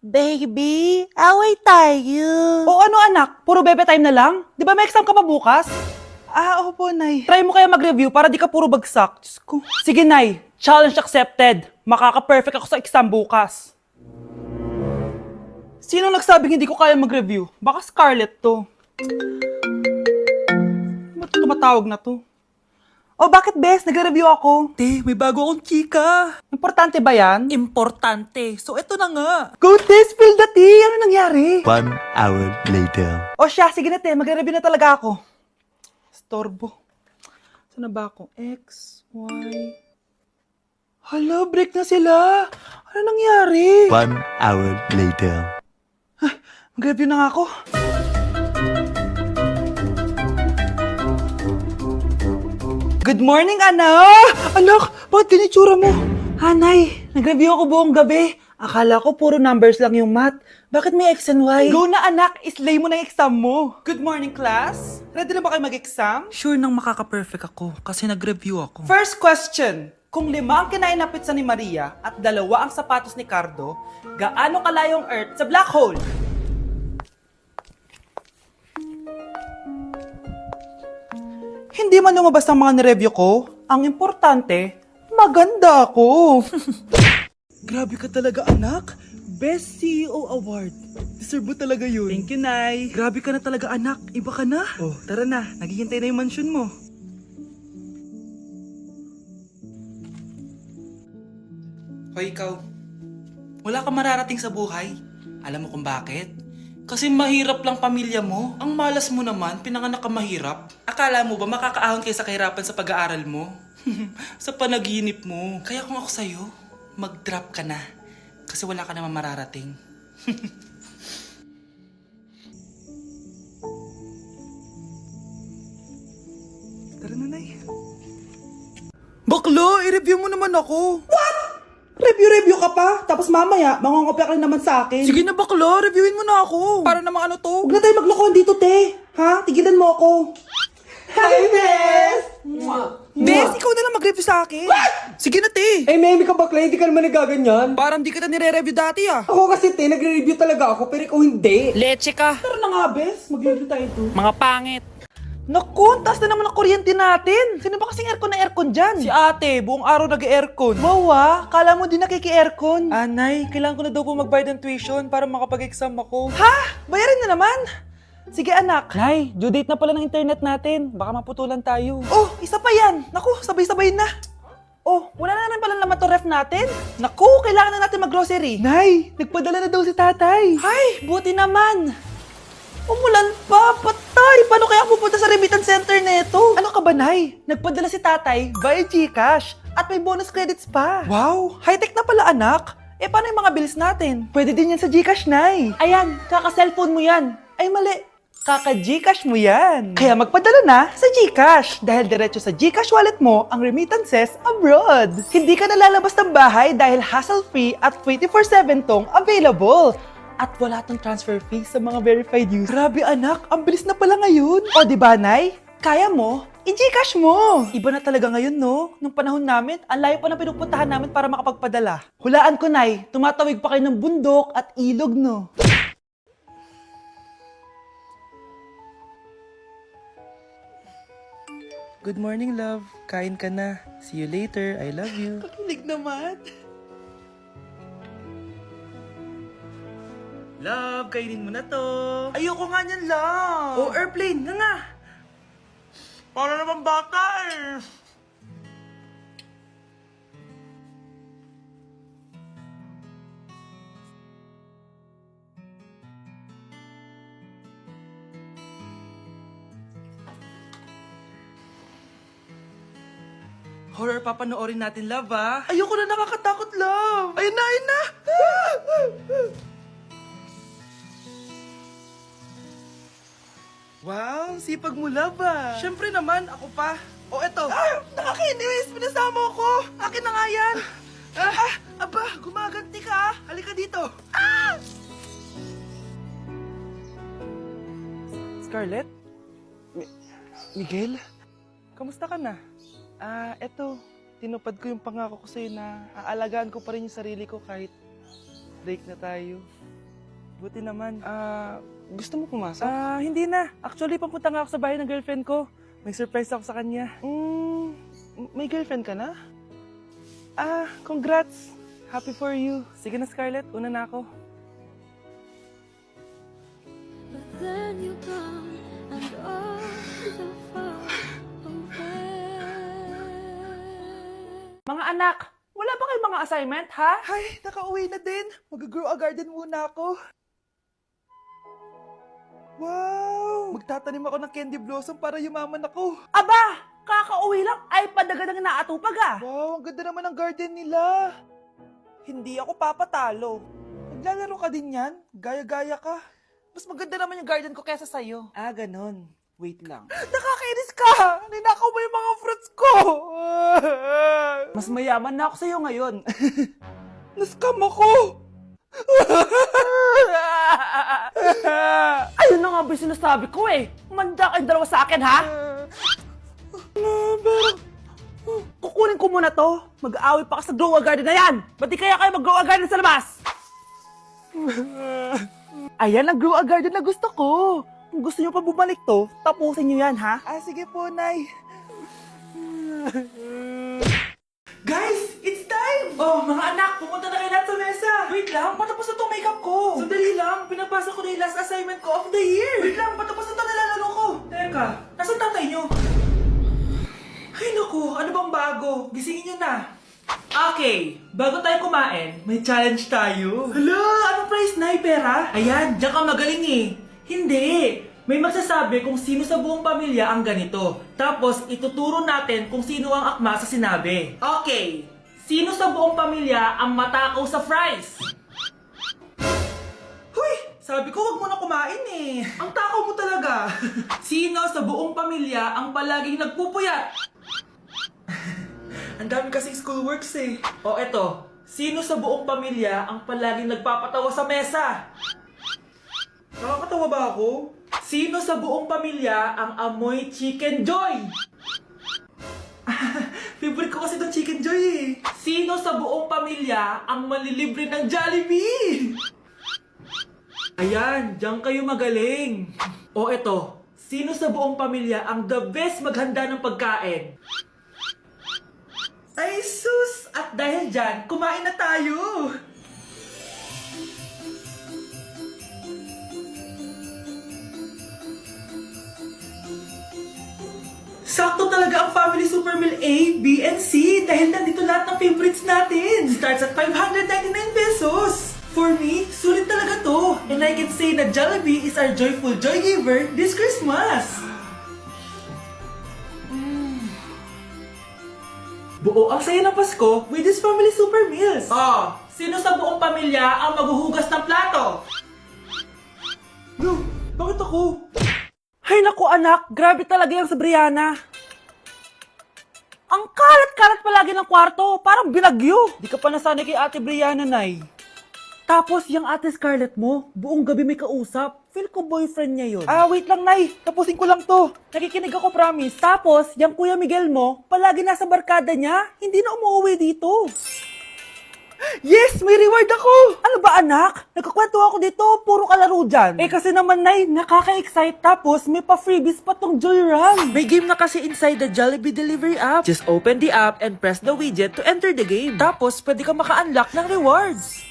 Baby, away tayo. O ano anak, puro bebe time na lang? Di ba may exam ka pa bukas? Opo, Nay. Try mo kaya mag-review para di ka puro bagsak. Diyos ko. Sige, Nay. Challenge accepted. Makaka-perfect ako sa exam bukas. Sino nagsabing hindi ko kaya mag-review? Baka Scarlett to. Ba't tumatawag na to? Oh, bakit, Bes? Nag-review ako. Te, may bago akong chika. Importante ba yan? Importante. So, eto na nga. Go, te! Spill the tea! Ano nangyari? 1 hour later. O siya, sige na, te. Magre-review na talaga ako. Storbo. Saan na ba ako? X, Y... Hala, break na sila. Ano nangyari? 1 hour later. Mag-review na nga ako. Good morning, anak! Anak, bakit ganyan tsura mo? Hanay, nag-review ako buong gabi. Akala ko puro numbers lang yung math. Bakit may X and Y? Go na, anak! Islay mo na yung exam mo. Good morning, class. Ready na ba kayo mag-exam? Sure nang makaka-perfect ako kasi nag-review ako. First question. Kung 5 ang kinain na pizza ni Maria at 2 ang sapatos ni Cardo, gaano kalayong Earth sa black hole? Hindi man lumabas ang mga nireview ko. Ang importante, maganda ako. Grabe ka talaga, anak. Best CEO Award. Deserve mo talaga yun. Thank you, Nay. Grabe ka na talaga, anak. Iba ka na. Oh, tara na. Naghihintay na yung mansion mo. Hoy, ikaw. Wala ka mararating sa buhay. Alam mo kung bakit? Kasi mahirap lang pamilya mo. Ang malas mo naman, pinanganak ka mahirap. Akala mo ba makakaahon kayo sa kahirapan sa pag-aaral mo? Sa panaginip mo. Kaya kung ako sa'yo, mag-drop ka na. Kasi wala ka naman mararating. Tara na, Nay. Baklo, i-review mo naman ako. What? Review ka pa? Tapos mamaya, mangongopya ka naman sa akin. Sige na, baklo. Reviewin mo na ako. Para namang ano to? Huwag na tayo maglokohan dito, te. Ha? Tigilan mo ako. Hi, Bes! Bes, ikaw na lang mag-review sa akin. What? Sige na, te. Meme ka bakla, hindi ka naman nagaganyan. Parang di kita nire-review dati, ah. Ako kasi te, nagre-review talaga ako, pero ikaw hindi. Leche ka. Tara na nga, Bes. Mag-review tayo to. Mga pangit. Naku, taas na naman ang kuryente natin. Sino ba kasing aircon na aircon dyan? Si ate, buong araw nag-aircon. Wow kala mo din nakiki-aircon. Anay, kailangan ko na daw po magbayad ng tuition para makapag-exam ako. Ha? Bayarin na naman? Sige anak. Nay, due date na pala ng internet natin. Baka maputulan tayo. Oh, isa pa yan. Naku, sabay-sabay na. Oh, wala na naman pala naman to ref natin. Naku, kailangan na natin mag-grocery. Nay, nagpadala na daw si tatay. Ay, buti naman. Umulan pa, patay! Paano kaya pupunta sa remittance center neto? Ano ka ba, Nay? Nagpadala si tatay via GCash at may bonus credits pa. Wow! High-tech na pala, anak. Paano yung mga bills natin? Pwede din yan sa GCash, Nay. Ayan, kaka-cellphone mo yan. Ay, mali. Kaka-GCash mo yan. Kaya magpadala na sa GCash dahil diretso sa GCash wallet mo ang remittances abroad. Hindi ka nalalabas ng bahay dahil hassle-free at 24/7 tong available. At wala tong transfer fee sa mga verified users. Grabe anak, ang bilis na pala ngayon. O diba, Nay? Kaya mo? I-Gcash mo! Iba na talaga ngayon, no? Nung panahon namin, ang layo pa na pinupuntahan namin para makapagpadala. Hulaan ko, Nay, tumatawid pa kayo ng bundok at ilog, no? Good morning, love. Kain ka na. See you later. I love you. Kakilig naman. Love, kainin mo na to. Ayoko nga niyan, love. Oh, airplane, nga. Para naman bata eh. Horror papanoorin natin, love, ah. Ayoko na, nakakatakot, love. Ayun na, ayun na. Wow, sipag mo, love, ah. Siyempre naman, ako pa. O, eto. Nakakainis, pinasama ko. Akin na nga yan. Aba, gumaganti ka, ah. Halika dito. Scarlett? Miguel? Kamusta ka na? Eto, tinupad ko yung pangako ko sa'yo na aalagaan ko pa rin yung sarili ko kahit Break na tayo. Buti naman. Gusto mo pumasok? Hindi na. Actually, papunta nga ako sa bahay ng girlfriend ko. May surprise ako sa kanya. May girlfriend ka na? Congrats. Happy for you. Sige na, Scarlett. Una na ako. But then you gone and all so far away. Mga anak, wala ba kayong mga assignment, ha? Ay, nakauwi na din. Mag-grow a garden muna ako. Wow! Magtatanim ako ng candy blossom para yumaman ako. Aba! Kakauwi lang ay padagan ng naatupag ah. Wow, ang ganda naman ng garden nila. Hindi ako papatalo. Maglalaro ka din yan? Gaya-gaya ka. Mas maganda naman yung garden ko kesa sa'yo. Ganon. Wait lang. Nakakainis ka! Ninakaw mo yung mga fruits ko! Mas mayaman na ako sa'yo ngayon. Nascam ako! Ayun na nga ba yung sinasabi ko eh. Manda kayong dalawa sa akin, ha? Kukunin ko muna to. Mag-aaway pa ka sa grow a garden na yan. Ba't di kaya kayo mag-grow a garden sa labas? Ayan ang grow a garden na gusto ko. Kung gusto nyo pa bumalik to, tapusin nyo yan, ha? Sige po, Nay. Guys, it's time! Oh, mga anak, pumunta na kayo lahat sa mesa. Wait lang, patapos na tong makeup ko. Sandali lang, pinapasa ko na yung last assignment ko of the year. Wait lang, patapos na ito nilalaro ko. Teka, nasan tatay nyo? Ay naku, ano bang bago? Gisingin nyo na. Okay, bago tayo kumain, may challenge tayo. Hala, anong prize na? Pera? Ayan, diyan ka magaling eh. Hindi. May magsasabi kung sino sa buong pamilya ang ganito. Tapos, ituturo natin kung sino ang akma sa sinabi. Okay. Sino sa buong pamilya ang matakaw sa fries? Huy! Sabi ko wag mo na kumain eh. Ang takaw mo talaga. Sino sa buong pamilya ang palaging nagpupuyat? Ang dami kasing schoolworks eh. O eto. Sino sa buong pamilya ang palaging nagpapatawa sa mesa? Nakakatawa ba ako? Sino sa buong pamilya ang amoy Chicken Joy? Favorite ko kasi itong Chicken Joy eh. Sino sa buong pamilya ang malilibre ng Jollibee? Ayan, diyan kayo magaling. O eto, sino sa buong pamilya ang the best maghanda ng pagkain? Ay sus! At dahil dyan, kumain na tayo! Sakto talaga ang Family Super Meal A, B, and C dahil nandito lahat ng favorites natin. Starts at 599 pesos. For me, sulit talaga to. And I can say na Jollibee is our joyful joy giver this Christmas. Buo ang saya ng Pasko with this Family Super Meals. Sino sa buong pamilya ang maghuhugas ng plato? No, bakit ako? Ay naku anak, grabe talaga yung sa Brianna. Ang kalat-kalat palagi ng kwarto, parang binagyo. Di ka pa nasanay kay Ate Brianna, Nay. Tapos yung Ate Scarlett mo, buong gabi may kausap. Feel ko boyfriend niya yun. Wait lang, Nay. Tapusin ko lang to. Nakikinig ako, promise. Tapos, yung Kuya Miguel mo, palagi nasa barkada niya. Hindi na umuwi dito. Yes! May reward ako! Ano ba, anak? Nagkakwento ako dito. Puro kalaro dyan. Kasi naman, Nay, nakaka-excite. Tapos, may pa-freebies pa tong Joy Run. May game na kasi inside the Jollibee Delivery app. Just open the app and press the widget to enter the game. Tapos, pwede ka maka-unlock ng rewards.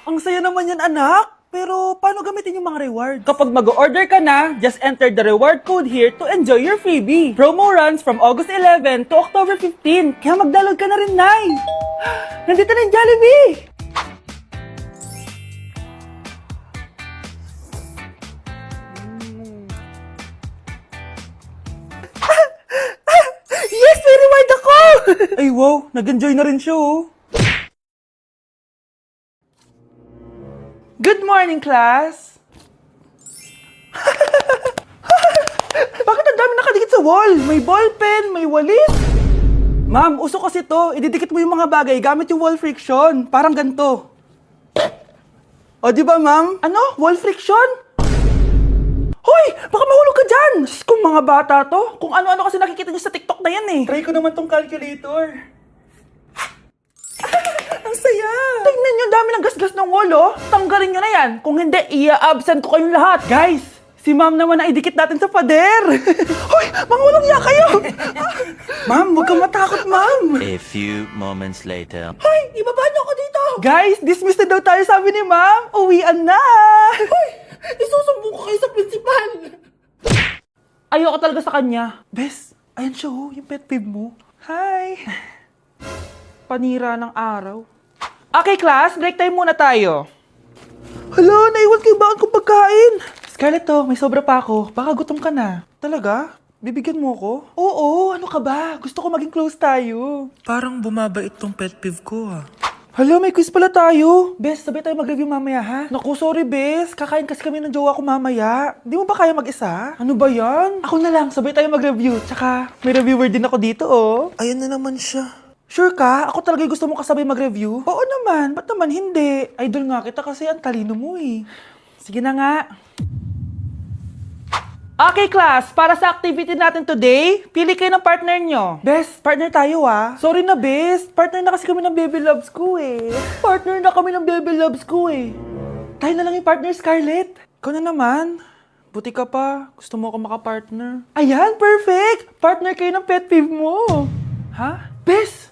Ang saya naman yan, anak. Pero, paano gamitin yung mga reward? Kapag mag-order ka na, just enter the reward code here to enjoy your freebie. Promo runs from August 11 to October 15. Kaya mag-download ka na rin, Nay. Nandito na yung Jollibee! Yes! May reward ako! Ay, wow. Nag-enjoy na rin siya, oh. Good morning, class! Bakit ang dami nakadikit sa wall? May ballpen, may walis. Ma'am, uso kasi to. Ididikit mo yung mga bagay gamit yung wall friction. Parang ganito. O, di ba, ma'am? Ano? Wall friction? Hoy! Baka mahulog ka dyan! Diyos kong mga bata to. Kung ano-ano kasi nakikita nyo sa TikTok na yan eh. Try ko naman tong calculator. Ang saya! Tingnan nyo, dami ng gasgas ng wall, oh. Tanggalin nyo na yan. Kung hindi, i-absent ko kayong lahat. Guys, si ma'am naman na idikit natin sa pader. Hoy, mga walang iya kayo. Ma'am, huwag kang matakot, ma'am. A few moments later. Hoy, ibaba niyo ako dito. Guys, dismiss na daw tayo, sabi ni ma'am. Uwian na. Hoy, isusumbong ko kayo sa principal. Ayoko talaga sa kanya. Bes, ayan siya, oh, yung pet peeve mo. Hi. Panira ng araw. Okay, class, break time muna tayo. Hala, naiwan kayo bakit kong pagkain? Scarlett, to, may sobra pa ako. Baka gutom ka na. Talaga? Bibigyan mo ko? Oo, ano ka ba? Gusto ko maging close tayo. Parang bumabait tong pet peeve ko, ah. Hala, may quiz pala tayo. Bes, sabay tayo mag-review mamaya, ha? Naku, sorry, Bes. Kakain kasi kami ng jowa ko mamaya. Di mo ba kaya mag-isa? Ano ba yan? Ako na lang, sabay tayo mag-review. Tsaka, may reviewer din ako dito, oh. Ayan na naman siya. Sure ka? Ako talaga yung gusto mo kasabay mag-review? Oo naman, ba't naman hindi? Idol nga kita kasi ang talino mo, eh. Sige na nga. Okay, class. Para sa activity natin today, pili kayo ng partner nyo. Bes, partner tayo, ah. Sorry na, Bes. Partner na kasi kami ng baby loves ko, eh. Partner na kami ng baby loves ko, eh. Tayo na lang yung partner, Scarlett. Ikaw na naman. Buti ka pa. Gusto mo ako makapartner. Ayan, perfect! Partner kayo ng pet peeve mo. Ha? Bes,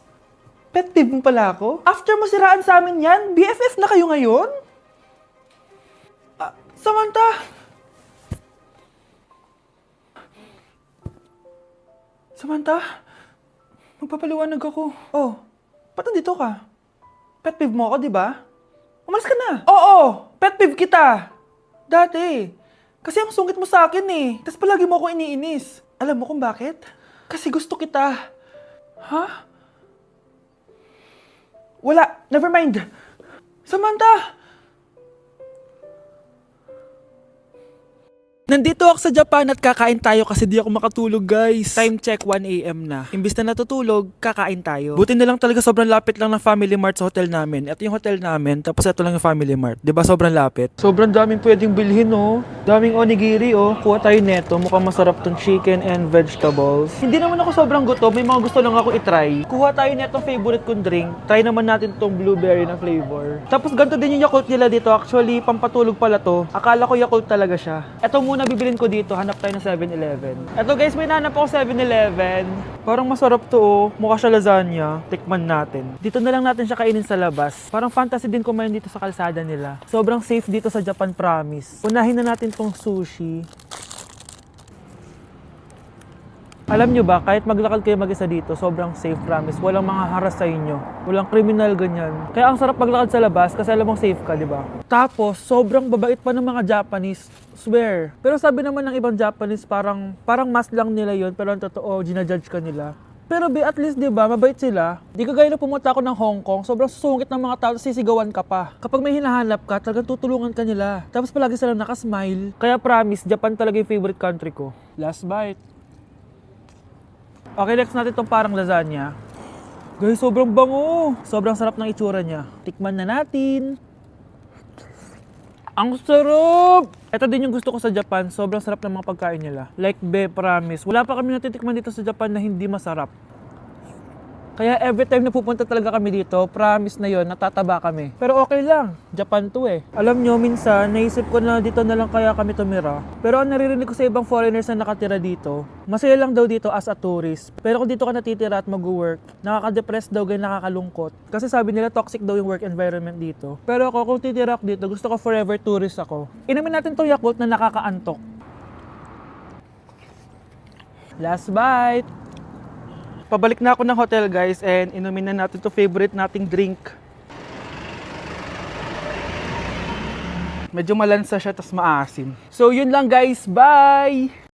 pet peeve mo pala ako? After mo siraan sa amin yan, BFF na kayo ngayon? Samantha! Samantha, magpapaliwanag ako. Oh, ba't nandito ka? Pet peeve mo ako, di ba? Umalis ka na. Oo, pet peeve kita. Dati. Kasi ang sungit mo sa akin eh. Tapos palagi mo ako iniinis. Alam mo kung bakit? Kasi gusto kita. Ha? Wala, never mind. Samantha! Nandito ako sa Japan at kakain tayo kasi di ako makatulog, guys. Time check, 1 AM na. Imbis na natutulog, kakain tayo. Buti na lang talaga sobrang lapit lang ng Family Mart sa hotel namin. Ito yung hotel namin, tapos ito lang yung Family Mart. Diba sobrang lapit? Sobrang daming pwedeng bilhin, oh. Daming onigiri, oh. Kuha tayo neto. Mukhang masarap tong chicken and vegetables. Hindi naman ako sobrang gutom. May mga gusto lang ako itry. Kuha tayo netong favorite kong drink. Try naman natin tong blueberry na flavor. Tapos ganito din yung Yakult nila dito. Actually, pampatulog pala to. Akala ko Yakult talaga siya. Ito muna bibilin ko dito, hanap tayo ng 7-Eleven. Eto guys, may nanap ako 7-Eleven. Parang masarap to, oh. Mukha siya lasagna. Tikman natin. Dito na lang natin siya kainin sa labas. Parang fantasy din kumain dito sa kalsada nila. Sobrang safe dito sa Japan, promise. Unahin na natin tong sushi. Alam nyo ba, kahit maglakad kayo mag-isa dito, sobrang safe, promise. Walang mga haras sa inyo. Walang kriminal, ganyan. Kaya ang sarap maglakad sa labas kasi alam mong safe ka, di ba? Tapos, sobrang babait pa ng mga Japanese. Swear. Pero sabi naman ng ibang Japanese, parang mas lang nila yon, pero ang totoo, ginajudge ka nila. Pero at least, di ba, mabait sila. Di ka gaya na pumunta ako ng Hong Kong, sobrang susungit ng mga tao, sisigawan ka pa. Kapag may hinahanap ka, talagang tutulungan ka nila. Tapos palagi silang nakasmile. Kaya promise, Japan talaga yung favorite country ko. Last bite. Okay, next natin itong parang lasagna. Guys, sobrang bango. Sobrang sarap ng itsura niya. Tikman na natin. Ang sarap! Ito din yung gusto ko sa Japan. Sobrang sarap ng mga pagkain nila. Like, promise. Wala pa kami natitikman dito sa Japan na hindi masarap. Kaya every time na pupunta talaga kami dito, promise na yon, natataba kami. Pero okay lang, Japan to eh. Alam nyo, minsan, naisip ko na dito na lang kaya kami tumira. Pero ang naririnig ko sa ibang foreigners na nakatira dito, masaya lang daw dito as a tourist. Pero kung dito ka natitira at mag-work, nakaka-depress daw, ganyan nakakalungkot. Kasi sabi nila toxic daw yung work environment dito. Pero ako, kung titira ako dito, gusto ko forever tourist ako. Inumin natin to Yakult na nakakaantok. Last bite! Pabalik na ako ng hotel, guys, and inumin na natin to favorite nating drink. Medyo malansa siya, tas maasim. So, yun lang, guys. Bye!